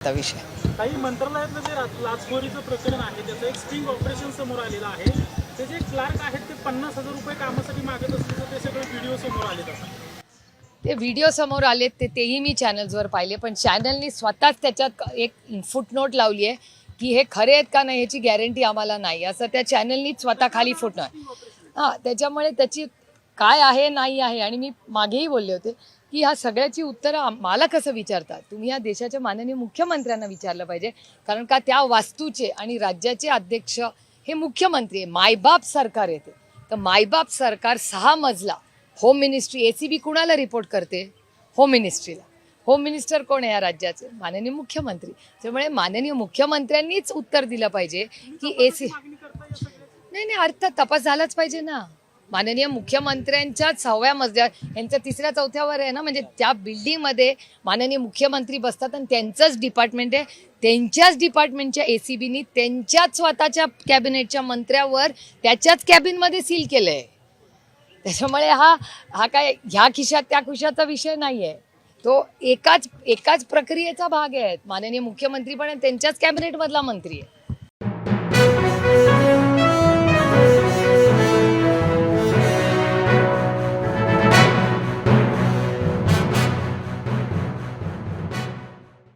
चा विषय काही मंत्रालयातलं जे लाचखोरीचं प्रकरण आहे त्याचं एक स्टिंग ऑपरेशन समोर आलेलं आहे. ते जे क्लार्क आहेत ते 50,000 रुपये कामासाठी मागत असल्याचं ते सगळे व्हिडिओ समोर आलेत. असं ते व्हिडिओ समोर आलेत तेही मी चॅनल्सवर पाहिले, पण चॅनलनी स्वतःच त्याच्यात एक फुटनोट लावली आहे की हे खरे आहेत का नाही याची गॅरंटी आम्हाला नाही, असं त्या चॅनलनी स्वतः खाली फुटणं. हां, त्याच्यामुळे त्याची काय आहे नाही आहे. आणि मी मागेही बोलले होते की ह्या सगळ्याची उत्तरं मला कसं विचारतात तुम्ही, या देशाच्या माननीय मुख्यमंत्र्यांना विचारलं पाहिजे. कारण का त्या वास्तूचे आणि राज्याचे अध्यक्ष हे मुख्यमंत्री आहे. मायबाप सरकार येते तर मायबाप सरकार 6 मजला होम मिनिस्ट्री, ACB कुणाला रिपोर्ट करते? होम मिनिस्ट्रीला. होम मिनिस्टर कोण आहे या राज्याचे? माननीय मुख्यमंत्री. त्यामुळे माननीय मुख्यमंत्र्यांनीच उत्तर दिलं पाहिजे की नाही अर्थात तपास झालाच पाहिजे ना. माननीय मुख्यमंत्र्यांच्या 6व्या मजल्यावर, यांच्या 3ऱ्या 4थ्यावर आहे ना, म्हणजे त्या बिल्डिंगमध्ये माननीय मुख्यमंत्री बसतात आणि त्यांचंच डिपार्टमेंट आहे. त्यांच्याच डिपार्टमेंटच्या ACBनी त्यांच्याच स्वतःच्या कॅबिनेटच्या मंत्र्यावर त्याच्याच कॅबिनमध्ये सील केलं आहे. त्याच्यामुळे हा काय ह्या खिशात त्या खिशाचा विषय नाही आहे. तो एकाच प्रक्रियेचा भाग आहे. माननीय मुख्यमंत्री पण त्यांच्याच कॅबिनेटमधला मंत्री आहे.